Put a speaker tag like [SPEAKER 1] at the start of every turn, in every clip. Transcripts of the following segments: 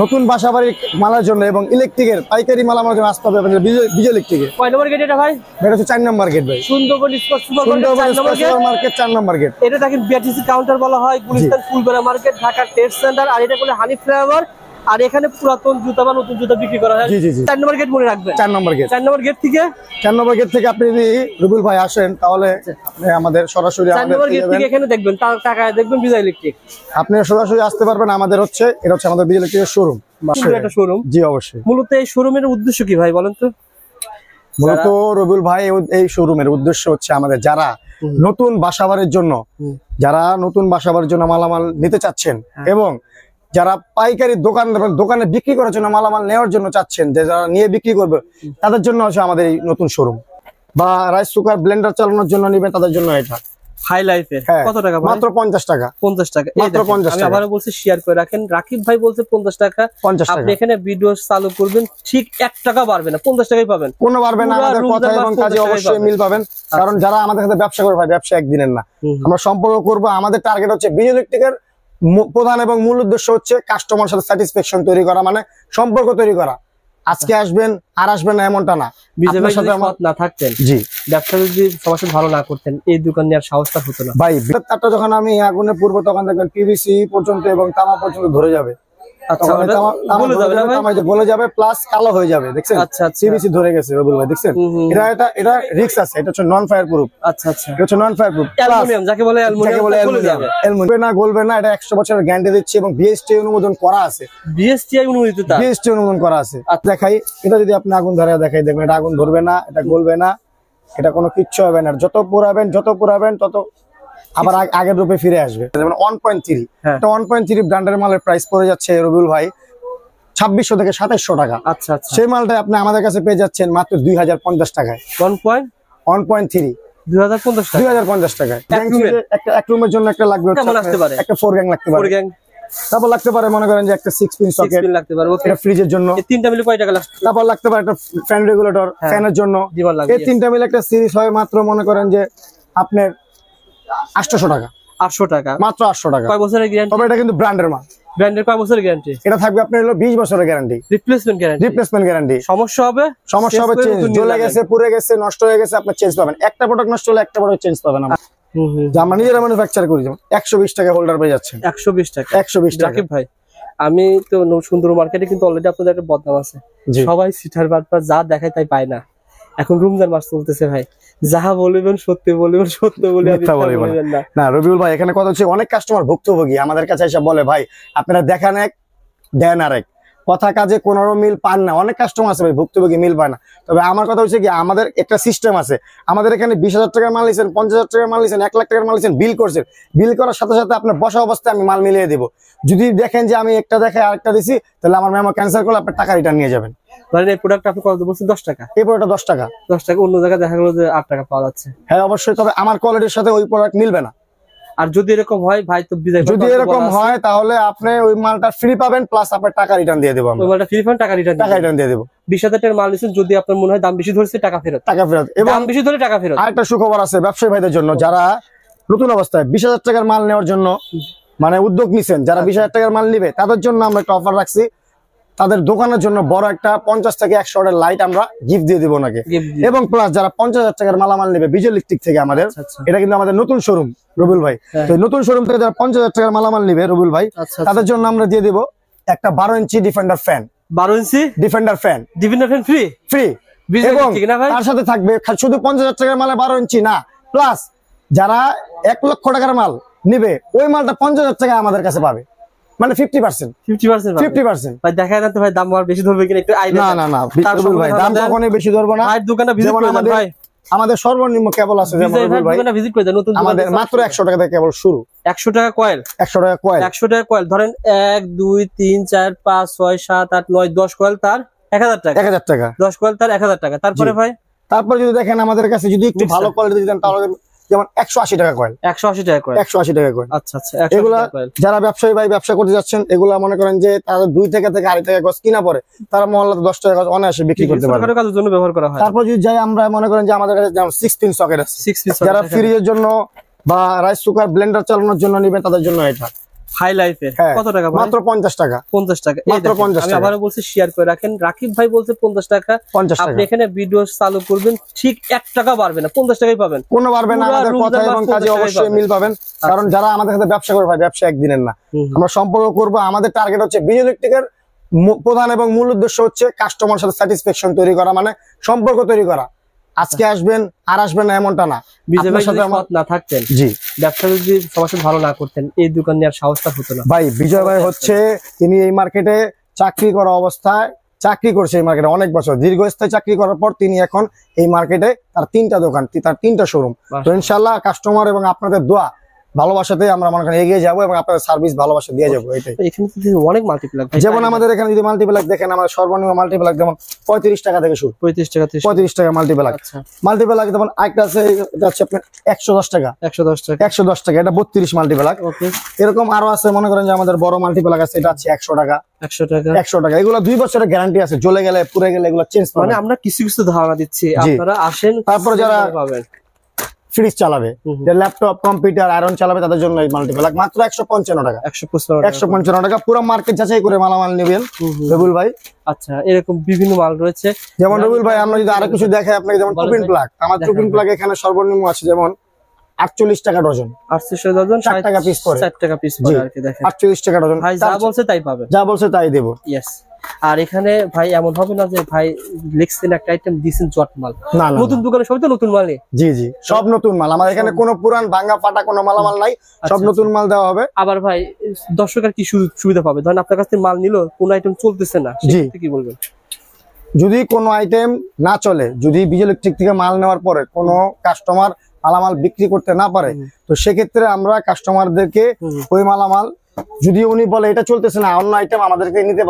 [SPEAKER 1] নতুন বাসাবাড়ির মালার জন্য এবং ইলেকট্রিকের পাইকারি মাল আমার জন্য আসতে হবে বিজয় ইলেকট্রিকের।
[SPEAKER 2] কয় নম্বর গেট এটা ভাই?
[SPEAKER 1] এটা হচ্ছে 4 নম্বর গেট ভাই।
[SPEAKER 2] সুন্দরবন
[SPEAKER 1] সুপার মার্কেট 4 নম্বর গেট।
[SPEAKER 2] এটা দেখেন বিআরটিসি কাউন্টার বলা হয়, Gulistan Fulbaria market, Dhaka trade centre. আর এটা বলে হানি ফ্লেভার। আর এখানে পুরাতন জুতা বা নতুন জুতা বিক্রি করা হয়। 4 নম্বর গেট মনে রাখবেন।
[SPEAKER 1] 4 নম্বর গেট।
[SPEAKER 2] 4 নম্বর গেট থেকে
[SPEAKER 1] আপনি যদি রুবেল ভাই আসেন তাহলে আপনি আমাদের সরাসরি
[SPEAKER 2] 4 নম্বর গেট থেকে এখানে দেখবেন টাকায় দেখবেন বিজয় ইলেকট্রিক।
[SPEAKER 1] আপনি সরাসরি আসতে পারবেন। আমাদের এটা হচ্ছে আমাদের বিজয় ইলেকট্রিকের শোরুম।
[SPEAKER 2] একটা শোরুম।
[SPEAKER 1] জি অবশ্যই।
[SPEAKER 2] মূলত এই শোরুমের উদ্দেশ্য কি ভাই বলেন তো?
[SPEAKER 1] মূলত রুবেল ভাই এই শোরুমের উদ্দেশ্য হচ্ছে আমাদের যারা নতুন বাসাবাড়ির জন্য মালামাল নিতে চাচ্ছেন এবং যারা পাইকারি দোকানে বিক্রি করার জন্য মালামাল নেওয়ার জন্য চাচ্ছেন, যে যারা নিয়ে বিক্রি করবে তাদের জন্য হচ্ছে আমাদের এই নতুন শোরুম। বা রাইস কুকার ব্লেন্ডার চালানোর জন্য নিবেন তাদের জন্য এটা
[SPEAKER 2] হাই লাইফের। কত টাকা?
[SPEAKER 1] মাত্র 50 টাকা।
[SPEAKER 2] 50 টাকা
[SPEAKER 1] মাত্র 50 টাকা।
[SPEAKER 2] আমি আবারো বলছি শেয়ার করে রাখেন। রাকিব ভাই বলছে 50 টাকা। আপনি এখানে ভিডিও চালু করবেন, ঠিক 1 টাকা বাড়বে না, 50 টাকাই পাবেন।
[SPEAKER 1] কোনো বাড়বে না। আমাদের কথা এবং কাজে অবশ্যই মিল পাবেন। কারণ যারা আমাদের সাথে ব্যবসা করে ভাই, ব্যবসা একদিনের না। আমরা সম্পর্ক করব। আমাদের টার্গেট হচ্ছে বিজয় ইলেকট্রিকের প্রধান এবং মূল উদ্দেশ্য হচ্ছে কাস্টমার সাথে স্যাটিসফ্যাকশন তৈরি করা, মানে সম্পর্ক তৈরি করা। আজকে আসবেন আর আসবেন না এমনটা না।
[SPEAKER 2] বিজয় সাথে না থাকতেন,
[SPEAKER 1] জি
[SPEAKER 2] ব্যবসা যদি সবার সাথে ভালো না করতেন, এই দোকান নেওয়ার সাহসটা হতো না
[SPEAKER 1] ভাই। তারটা যখন আমি আগুনে পূর্ব তখন দেখবেন পিভিসি পর্যন্ত এবং তামা পর্যন্ত ধরে যাবে।
[SPEAKER 2] আচ্ছা,
[SPEAKER 1] গলে যাবে প্লাস কালো হয়ে যাবে। দেখছেন পিভিসি ধরে গেছে রবিউল ভাই, দেখছেন? এটা রিস্ক আছে। এটা হচ্ছে নন ফায়ার প্রুফ।
[SPEAKER 2] আচ্ছা আচ্ছা,
[SPEAKER 1] এটা হচ্ছে নন ফায়ার প্রুফ
[SPEAKER 2] অ্যালুমিনিয়াম, যাকে বলে অ্যালুমিনিয়াম।
[SPEAKER 1] গলবে না, গলবে না। এটা 100 বছরের গ্যারান্টি দিচ্ছে এবং বিএসটিআই অনুমোদন করা আছে।
[SPEAKER 2] বিএসটিআই অনুমোদিত,
[SPEAKER 1] বিএসটিআই অনুমোদন করা আছে। দেখাই এটা, যদি আপনি আগুন ধরে দেখাই দেখবেন এটা আগুন ধরবে না, এটা গলবে না, এটা কোনো কিচ্ছু হবে না। যত পুরাবেন তত আবার আগের রূপে ফিরে আসবে। যেমন 1.3 এটা 1.3 ব্র্যান্ডের মালের প্রাইস পড়ে যাচ্ছে রবিউল ভাই 2600 থেকে 2700 টাকা।
[SPEAKER 2] আচ্ছা আচ্ছা,
[SPEAKER 1] সেই মালটা আপনি আমাদের কাছে পেয়ে যাচ্ছেন মাত্র 2050 টাকায়। 1.3 2050 টাকায়। এক রুমের জন্য একটা লাগবে, একটা 4 গ্যাং লাগতে পারে। তারপর লাগতে পারে মনে করেন যে একটা 6 পিন সকেট লাগতে পারে, এটা ফ্রিজের জন্য।
[SPEAKER 2] এই তিনটা মিলে কয় টাকা লাগবে?
[SPEAKER 1] তারপর লাগতে পারে একটা ফ্যান রেগুলেটর, ফ্যানের জন্য। এই তিনটা মিলে একটা সিরিজ হয় মাত্র মনে করেন যে আপনার 800 টাকা।
[SPEAKER 2] 800 টাকা,
[SPEAKER 1] মাত্র 800 টাকা।
[SPEAKER 2] কয় বছরের গ্যারান্টি?
[SPEAKER 1] তবে এটা কিন্তু ব্র্যান্ডের মাল।
[SPEAKER 2] ব্র্যান্ডের কয় বছরের গ্যারান্টি? এটা
[SPEAKER 1] থাকবে আপনার হলো 20 বছরের গ্যারান্টি। Replacement guarantee.
[SPEAKER 2] সমস্যা হবে
[SPEAKER 1] চেঞ্জ, জ্বলে গেছে, পুড়ে গেছে, নষ্ট হয়ে গেছে, আপনি চেঞ্জ পাবেন। একটা প্রোডাক্ট নষ্ট হলে একটা প্রোডাক্ট চেঞ্জ পাবেন। আমরা নিজেরা ম্যানুফ্যাকচার করি। যেমন 120 টাকা হোল্ডার পেয়ে যাচ্ছেন।
[SPEAKER 2] 120 টাকা।
[SPEAKER 1] 120 টাকা।
[SPEAKER 2] রাকিব ভাই, আমি তো সুন্দর মার্কেটে কিন্তু অলরেডি আপনাদের একটা বদনাম আছে। সবাই সিটার বাটপার, যা দেখায় তাই পায় না। এখন রমজান মাস চলতেছে ভাই, যাহা বলবেন সত্যি বলবেন, সত্য বলবেন
[SPEAKER 1] না। রবিউল ভাই, এখানে কথা হচ্ছে অনেক কাস্টমার ভুক্তভোগী আমাদের কাছে এসে বলে ভাই আপনারা দেখান এক দেন আরেক, কথা কাজে কোনো মিল পান না। অনেক কাস্টমার আছে ভাই ভুক্তভোগী, মিল পায় না। তবে আমার কথা হচ্ছে কি, আমাদের একটা সিস্টেম আছে। আমাদের এখানে 20,000 টাকার মাল নিয়েছেন, 50,000 টাকার মাল নিয়েছেন, 1 লাখ টাকার মাল নিয়েছেন, বিল করছেন। বিল করার সাথে সাথে আপনার বসা অবস্থায় আমি মাল মিলিয়ে দিব। যদি দেখেন যে আমি একটা দেখে আরেকটা দিছি, তাহলে আমার মেমো ক্যান্সেল করলে আপনার টাকা রিটার্ন নিয়ে যাবেন।
[SPEAKER 2] মানে এই প্রোডাক্ট আপনি কত বলছেন? 10 টাকা।
[SPEAKER 1] এই প্রোডাক্টটা 10 টাকা।
[SPEAKER 2] 10 টাকা অন্য জায়গায় দেখা গেল যে 8 টাকা পাওয়া যাচ্ছে।
[SPEAKER 1] হ্যাঁ অবশ্যই। তবে আমার কোয়ালিটির সাথে ওই প্রোডাক্ট মিলবে না।
[SPEAKER 2] আর যদি এরকম হয় ভাই, তো
[SPEAKER 1] যদি এরকম হয় তাহলে আপনি ওই মালটা ফ্রি পাবেন, প্লাস আপনার টাকা রিটার্ন দিয়ে দেব।
[SPEAKER 2] ওই মালটা ফ্রি পাবেন, টাকা রিটার্ন দিয়ে দেব। 20,000 টাকার মাল নিছেন, যদি আপনার মনে হয় দাম বেশি ধরছে, টাকা ফেরত।
[SPEAKER 1] এবং
[SPEAKER 2] দাম বেশি ধরে টাকা ফেরত।
[SPEAKER 1] আরেকটা সুখবর আছে ব্যবসায়ী ভাইদের জন্য, যারা নতুন অবস্থায় 20,000 টাকার মাল নেওয়ার জন্য মানে উদ্যোগ নিছেন, যারা 20,000 টাকার মাল নিবে তাদের জন্য আমরা একটা অফার রাখছি। তাদের দোকানের জন্য বড় একটা 50 থেকে 100 ওয়াটের লাইট আমরা গিফট দিয়ে দিব ওনাকে। এবং প্লাস যারা 50,000 টাকার মালামাল নেবে বিজয় ইলেকট্রিক থেকে আমাদের, এটা কিন্তু আমাদের নতুন শোরুম রবিউল ভাই। তো নতুন শোরুম থেকে যারা 50,000 টাকার মালামাল নেবে রবিউল ভাই, তাদের জন্য আমরা দিয়ে দিব একটা 12 ইঞ্চি ডিফেন্ডার ফ্যান।
[SPEAKER 2] 12 ইঞ্চি ডিফেন্ডার ফ্যান ফ্রি
[SPEAKER 1] ফ্রি। এবং তার সাথে থাকবে শুধু 50,000 টাকার মালে 12 ইঞ্চি না, প্লাস যারা 1 লক্ষ টাকার মাল নিবে ওই মালটা 50,000 টাকা আমাদের কাছে পাবে, মানে 50%
[SPEAKER 2] ভাই। দেখা যাচ্ছে ভাই দাম আর বেশি ধরবে কিনা একটু আইডিয়া।
[SPEAKER 1] না ভাই, দাম কখনোই বেশি ধরবো না।
[SPEAKER 2] ভাই দোকানটা ভিজিট করে দেন ভাই।
[SPEAKER 1] আমাদের সর্বনিম্ন কেবল আছে, যেমন ভাই
[SPEAKER 2] দোকানটা ভিজিট করে দেন। নতুন
[SPEAKER 1] আমাদের মাত্র 100 টাকা থেকে কেবল শুরু।
[SPEAKER 2] 100 টাকা কয়েল।
[SPEAKER 1] 100 টাকা কয়েল।
[SPEAKER 2] 100 টাকা কয়েল ধরেন 1 2 3 4 5 6 7 8 9 10 কয়েল তার 1000 টাকা।
[SPEAKER 1] 1000 টাকা
[SPEAKER 2] 10 কয়েল তার 1000 টাকা। তারপরে ভাই,
[SPEAKER 1] তারপর যদি দেখেন আমাদের কাছে যদি একটু ভালো কোয়ালিটি দিতেন তাহলে যেমন 180 টাকা কয়েল।
[SPEAKER 2] 180 টাকা কয়েল।
[SPEAKER 1] 180 টাকা কয়েল।
[SPEAKER 2] আচ্ছা আচ্ছা।
[SPEAKER 1] এগুলা যারা ব্যবসায়ী ভাই ব্যবসা করতে যাচ্ছেন, এগুলা মনে করেন যে তাদের 2 থেকে 2.5 টাকা গজ কিনা পড়ে, তারা মহল্লাতে 10 টাকা গজ অনায়াসে বিক্রি করতে পারে।
[SPEAKER 2] কাজের জন্য ব্যবহার করা হয়।
[SPEAKER 1] তারপর যদি যাই আমরা মনে করেন যে আমাদের কাছে যেমন 6 পিন সকেট আছে, যারা ফ্রিজের জন্য বা রাইস কুকার ব্লেন্ডার চালানোর জন্য নেবেন তাদের জন্য এটা
[SPEAKER 2] হাই লাইফের কত টাকা ভাই?
[SPEAKER 1] মাত্র 50 টাকা।
[SPEAKER 2] 50 টাকা।
[SPEAKER 1] মাত্র 50
[SPEAKER 2] আমি
[SPEAKER 1] টাকা।
[SPEAKER 2] আবারও বলছি শেয়ার করে রাখেন। রাকিব ভাই বলছে 50 টাকা।
[SPEAKER 1] 50 টাকা।
[SPEAKER 2] আপনি এখানে ভিডিও চালু করবেন, ঠিক 1 টাকা বাড়বে না, 50 টাকাই পাবেন।
[SPEAKER 1] কোনো বাড়বে না, আমাদের কথা এবং কাজে অবশ্যই মিল পাবেন। কারণ যারা আমাদের সাথে ব্যবসা করে ভাই, ব্যবসা একদিনের না, আমরা সম্পর্ক করব। আমাদের টার্গেট হচ্ছে বিজয় ইলেকট্রিকের প্রধান এবং মূল উদ্দেশ্য হচ্ছে কাস্টমার সাথে স্যাটিসফ্যাকশন তৈরি করা, মানে সম্পর্ক তৈরি করা। আজকে আসবেন আর আসবেন না এমনটা না।
[SPEAKER 2] বিজয় ভাই যদি সৎ না থাকতেন,
[SPEAKER 1] জি,
[SPEAKER 2] ব্যবসা যদি সবার সাথে ভালো না করতেন, এই দোকান নেওয়ার সাহসটা হতো না
[SPEAKER 1] ভাই। বিজয় ভাই হচ্ছে তিনি এই মার্কেটে চাকরি করা অবস্থায় চাকরি করছে, এই মার্কেটে অনেক বছর দীর্ঘস্থায়ী চাকরি করার পর তিনি এখন এই মার্কেটে তার 3টা দোকান, তার 3টা শোরুম। তো ইনশাল্লাহ কাস্টমার এবং আপনাদের দোয়া ভালোবাসাতে আমরা মনে করেন এগিয়ে যাবো এবং আপনাদের সার্ভিস ভালোবাসা দিয়ে যাবো। এটাই।
[SPEAKER 2] এখানে অনেক মাল্টিপ্লাক,
[SPEAKER 1] যেমন আমাদের এখানে যদি মাল্টিপ্লাক দেখেন, আমাদের সর্বনিম্ন মাল্টিপ্লাক যেমন 35 টাকা থেকে শুরু। 35 টাকা মাল্টিপ্লাক। মাল্টিপ্লাক যেমন আরেকটা আছে, এটা হচ্ছে আপনার 110 টাকা। 110 টাকা, এটা 32 মাল্টিপ্লাক। এরকম আরো আছে, মনে করেন যে আমাদের বড় মাল্টিপ্লাক আছে, এটা আছে 100 টাকা। 100 টাকা। এগুলো 2 বছরের গ্যারান্টি আছে, জ্বলে গেলে পুড়ে গেলে এগুলো চেঞ্জ।
[SPEAKER 2] মানে আমরা কিছু কিছু ধারণা দিচ্ছি, আপনারা আসেন।
[SPEAKER 1] তারপরে যারা ফ্রিজ চালাবে, ল্যাপটপ, কম্পিউটার, আয়রন চালাবে, তাদের জন্য এই মাল্টিপ্লাক মাত্র 155 টাকা। 155 টাকা। পুরো মার্কেট যাচাই করে মালামাল নেবেন রবিউল ভাই।
[SPEAKER 2] আচ্ছা, এরকম বিভিন্ন মাল রয়েছে।
[SPEAKER 1] যেমন রবিউল ভাই, আমরা যদি আরো কিছু দেখাই আপনাকে, যেমন টুপিন প্লাগ, আমার টুপিন প্লাগ এখানে সর্বনিম্ন আছে যেমন 48 টাকা ডজন।
[SPEAKER 2] 48 ডজন,
[SPEAKER 1] 60 টাকা পিস পড়ে।
[SPEAKER 2] 60 টাকা পিস পড়ে আর কি। দেখেন
[SPEAKER 1] 48 টাকা ডজন।
[SPEAKER 2] ভাই যা বলছে তাই পাবেন,
[SPEAKER 1] যা বলছে তাই দেব।
[SPEAKER 2] ইয়েস। আর এখানে ভাই এমন হবে না যে ভাই লিখছেন একটা আইটেম দিছেন জট মাল।
[SPEAKER 1] না,
[SPEAKER 2] নতুন দোকানে সবই তো নতুন মাল।
[SPEAKER 1] জি জি, সব নতুন মাল। আমার এখানে কোনো পুরান ভাঙা ফাটা কোনো মালামাল নাই, সব নতুন মাল দেওয়া হবে।
[SPEAKER 2] আবার ভাই দর্শকের কি সুবিধা পাবে? ধরেন আপনার কাছ থেকে মাল নিলো, কোন আইটেম চলতেছে না, সেক্ষেত্রে কি বলবেন?
[SPEAKER 1] যদি কোনো আইটেম না চলে, যদি বিজয় ইলেকট্রিক থেকে মাল নেওয়ার পরে কোনো কাস্টমার মালামাল বিক্রি করতে না পারে, তো সেক্ষেত্রে আমরা কাস্টমারদেরকে ওই মালামাল, যদি উনি বলে এটা চলতেছে না, অন্য আইটেম আমাদেরকে নিতে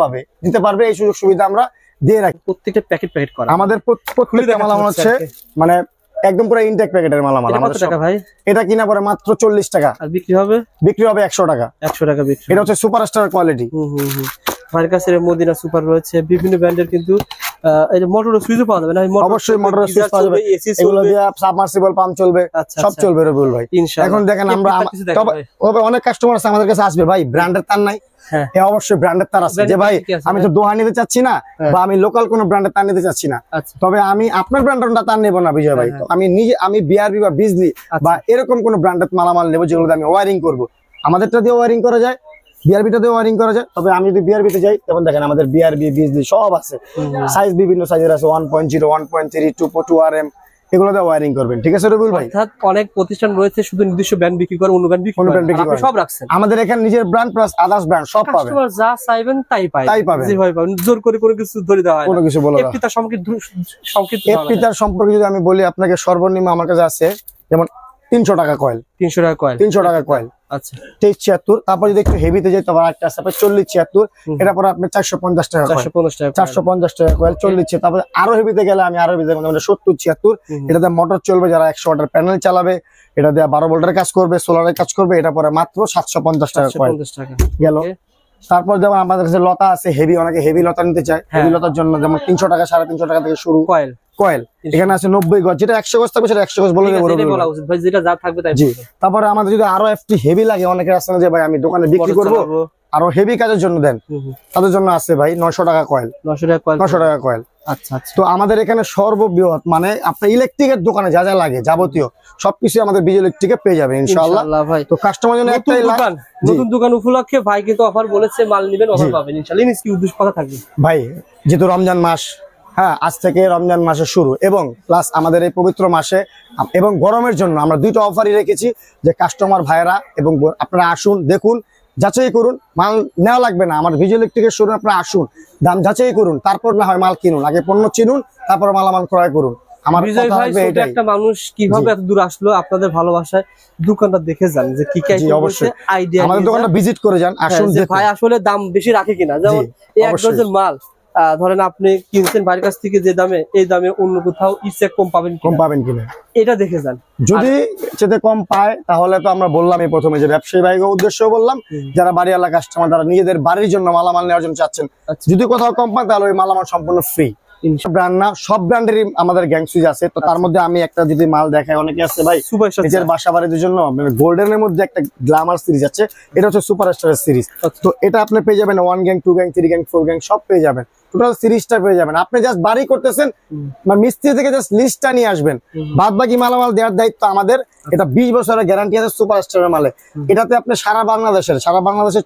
[SPEAKER 1] পারবে, এই সুযোগ সুবিধা আমরা দিয়ে রাখি।
[SPEAKER 2] প্রত্যেকটা প্যাকেট করা আমাদের
[SPEAKER 1] প্রত্যেকটা মালামাল হচ্ছে মানে একদম পুরো ইনটেক প্যাকেটের মালামাল।
[SPEAKER 2] কত টাকা ভাই?
[SPEAKER 1] এটা কিনা পরে মাত্র 40 টাকা।
[SPEAKER 2] আর বিক্রি হবে
[SPEAKER 1] 100 টাকা।
[SPEAKER 2] 100 টাকা বিক্রি।
[SPEAKER 1] এটা হচ্ছে সুপারস্টার কোয়ালিটি।
[SPEAKER 2] আমার কাছে মদিনা সুপার রয়েছে, বিভিন্ন ব্র্যান্ডের, কিন্তু এই যে মোটর সুইচ পাওয়া যাবে না?
[SPEAKER 1] অবশ্যই মোটর সুইচ পাওয়া যাবে, এগুলো দিয়ে সাবমার্সিবল পাম্প চলবে, সব চলবে রবিউল ভাই। এখন দেখেন আমরা, তবে অনেক কাস্টমার আছে আমাদের কাছে আসবে, ভাই ব্র্যান্ডের তার নাই। হ্যাঁ, অবশ্যই ব্র্যান্ডের তার আছে, যে ভাই আমি তো দোহা নিতে চাচ্ছি না, বা আমি লোকাল কোন ব্র্যান্ডের তার নিতে চাচ্ছি না, তবে আমি আপনার ব্র্যান্ডটা তার নেবো না বিজয় ভাই। আমি বিআরবি বা বিজলি বা এরকম কোন ব্র্যান্ডের মালামাল নেবো, যেগুলো আমি ওয়ারিং করবো। আমাদেরটা দিয়ে ওয়ারিং করা যায়, বিআরবিটা দিয়ে ওয়ারিং করা যায়। তবে আমি যদি বিআরবিতে যাই, তখন দেখেন আমাদের বিআরবি, বিজলি সব আছে, সাইজ বিভিন্ন সাইজের আছে, 1.0, 1.3, 2.2RM, এগুলো দিয়ে ওয়ারিং করবেন। ঠিক আছে রবিউল ভাই?
[SPEAKER 2] অর্থাৎ অনেক প্রতিষ্ঠান রয়েছে শুধু নির্দিষ্ট ব্র্যান্ড বিক্রি করে, অন্য ব্র্যান্ড বিক্রি করে, সব রাখছেন।
[SPEAKER 1] আমাদের এখানে নিজের ব্র্যান্ড প্লাস আদার্স ব্র্যান্ড সব পাবেন।
[SPEAKER 2] কাস্টমার যা চাইবেন তাই পাবেন। জি ভাই, জোর করে কোনো কিছু ধরে দেওয়া হয় না,
[SPEAKER 1] কোনো কিছু বলা হয় না।
[SPEAKER 2] এফপিতার
[SPEAKER 1] সম্পর্কে যদি আমি বলি আপনাকে, সর্বনিম্ন আমার কাছে আছে যেমন 300 টাকা কয়েল।
[SPEAKER 2] 300 টাকা কয়েল।
[SPEAKER 1] 300 টাকা কয়েল।
[SPEAKER 2] আচ্ছা,
[SPEAKER 1] 2376। তারপর যদি একটু হেভিতে যাই, তবে একটা আছে 4076। এটা পরে আপনি 450 টাকা। 450 টাকা কয়েল 40। তারপরে আরো হেভিতে গেলে আমি আরো হেভিতে 7076। এটাতে মোটর চলবে, যারা 100 ওয়াটের প্যানেল চালাবে, এটা দিয়ে 12 ভোল্টের কাজ করবে, সোলারের কাজ করবে। এটা পরে মাত্র 750 টাকা কয়েল গেল। তারপর যেমন আমাদের কাছে লতা আছে হেভি, অনেকে হেভি লতা নিতে চায়। হেভি লতার জন্য যেমন 300 টাকা, 350 টাকা থেকে শুরু কয়েল। এখানে আছে 90 গজ, যেটা 100 গজ থাকবে সেটা 100 গজ বলে দেবো। তারপরে আমাদের যদি আরো একটু হেভি লাগে, অনেকে আছে না যে ভাই আমি দোকানে বিক্রি করবো, আরো হেভি কাজের জন্য দেন, তাদের জন্য আছে ভাই 900 টাকা কয়েল। 900 টাকা কয়েল।
[SPEAKER 2] আচ্ছা,
[SPEAKER 1] তো আমাদের এখানে সর্ববৃহৎ, মানে আপনার ইলেকট্রিকের দোকানে যা যা লাগে যাবতীয় সবকিছু আমাদের বিজয় ইলেকট্রিকে পেয়ে যাবে ইনশাআল্লাহ ভাই। তো কাস্টমার জন্য একটাই
[SPEAKER 2] নতুন দোকান উপলক্ষে ভাই কিন্তু অফার বলেছে, মাল নেবেন অফার পাবেন ইনশাআল্লাহ। কি উদ্দেশ্য কথা থাকবে
[SPEAKER 1] ভাই? যেহেতু রমজান মাস, হ্যাঁ আজ থেকে রমজান মাসের শুরু, এবং প্লাস আমাদের এই পবিত্র মাসে এবং গরমের জন্য আমরা 2টা অফারই রেখেছি, যে কাস্টমার ভাইয়েরা এবং আপনারা আসুন, দেখুন, যাচাই করুন। মাল নেওয়া লাগবে না, আমার বিজয় ইলেকট্রিকের শোরুমে আপনারা আসুন, দাম যাচাই করুন, তারপর না হয় মাল কিনুন। আগে পণ্য চিনুন, তারপর মালামাল ক্রয় করুন। আমার
[SPEAKER 2] বিজয় ভাই, একটা মানুষ কিভাবে এত দূর আসলো আপনাদের ভালোবাসায়, দোকানটা দেখে যান যে কি কি
[SPEAKER 1] অবশ্যই
[SPEAKER 2] আইডিয়া,
[SPEAKER 1] আমাদের দোকানটা ভিজিট করে যান, আসুন দেখুন
[SPEAKER 2] ভাই আসলে দাম বেশি রাখে কিনা। যেমন এই 1 ডজন মাল ধরেন আপনি কিনছেন ভাইয়ের কাছ থেকে যে দামে, এই দামে অন্য কোথাও ইচ্ছে কম পাবেন কিনা এটা দেখে যান। যদি
[SPEAKER 1] চেয়ে কম পায়, তাহলে তো আমরা বললাম এই প্রথমে যে ব্যবসায়ী ভাইকে উদ্দেশ্য বললাম, যারা বাড়িওয়ালা কাস্টমার, যারা নিজেদের বাড়ির জন্য মালামাল নেওয়ার জন্য চাচ্ছেন, যদি কোথাও কম পায় তাহলে ওই মালামাল সম্পূর্ণ ফ্রি। ব্র্যান্ড না, সব ব্র্যান্ডেরই আমাদের গ্যাং সুইচ আছে। তো তার মধ্যে আমি একটা যদি মাল দেখাই, অনেকে আছে ভাই
[SPEAKER 2] সুপারস্টার
[SPEAKER 1] নিজের বাসা বাড়ির জন্য, মানে গোল্ডেনের মধ্যে একটা গ্ল্যামার সিরিজ আছে, এটা হচ্ছে সুপারস্টারের সিরিজ। তো এটা আপনি পেয়ে যাবেন 1 গ্যাং 2 গ্যাং 3 গ্যাং 4 গ্যাং সব পেয়ে যাবেন, টোটাল সিরিজটা পেয়ে যাবেন। আপনি জাস্ট বাড়ি করতেছেন বা মিস্ত্রি থেকে জাস্ট লিস্টটা নিয়ে আসবেন, বাদ বাকি মালামাল দেওয়ার দায়িত্ব আমাদের। এটা 20 বছরের গ্যারান্টি আছে সুপারস্টারের মালে। এটাতে আপনি সারা বাংলাদেশের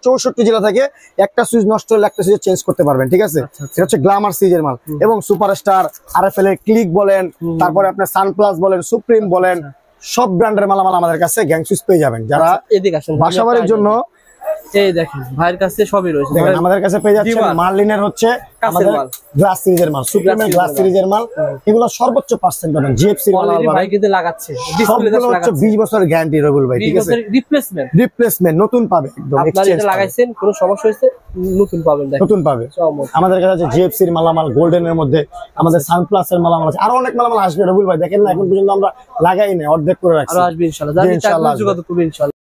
[SPEAKER 1] 64 জেলা থেকে একটা সুইচ নষ্ট হলে একটা সুইচ চেঞ্জ করতে পারবেন, ঠিক আছে? এটা হচ্ছে গ্ল্যামার সিরিজের মাল। এবং সুপারস্টার, আরএফএল এর ক্লিক বলেন, তারপরে আপনার সানপ্লাস বলেন, সুপ্রিম বলেন, সব ব্র্যান্ডের মালামাল আমাদের কাছে গ্যাং সুইচ পেয়ে যাবেন। যারা
[SPEAKER 2] এদিকে আসেন,
[SPEAKER 1] বাসা বাড়ির জন্য,
[SPEAKER 2] এই দেখেন ভাইয়ের কাছে সবই রয়েছে।
[SPEAKER 1] দেখেন আমাদের কাছে পেয়ে যাচ্ছেন মার্লিনের হচ্ছে আমাদের গ্লাস সিরিজের মাল, সুপ্রিমের গ্লাস সিরিজের মাল, এগুলো সর্বোচ্চ পার্সেন্ট পাবেন। জিএফসি এর মাল
[SPEAKER 2] ভাই কিন্তু লাগাচ্ছে,
[SPEAKER 1] সবগুলো হচ্ছে 20 বছরের গ্যারান্টি রবিউল ভাই, ঠিক আছে? রিপ্লেসমেন্ট নতুন পাবে, একদম
[SPEAKER 2] আপনারা এটা লাগাইছেন, কোনো সমস্যা হইছে নতুন পাবেন, দেখেন
[SPEAKER 1] নতুন পাবে। আমাদের কাছে আছে জিএফসি এর মালামাল, গোল্ডেনের মধ্যে আমাদের সানপ্লাস এর মালামাল আছে, আরো অনেক মালামাল আসবে রবিউল ভাই। দেখেন না, এখন পর্যন্ত আমরা লাগাই নাই, অর্ধেক করে রাখছি,
[SPEAKER 2] আরো আসবে ইনশাআল্লাহ। যোগাযোগ করবেন ইনশাআল্লাহ।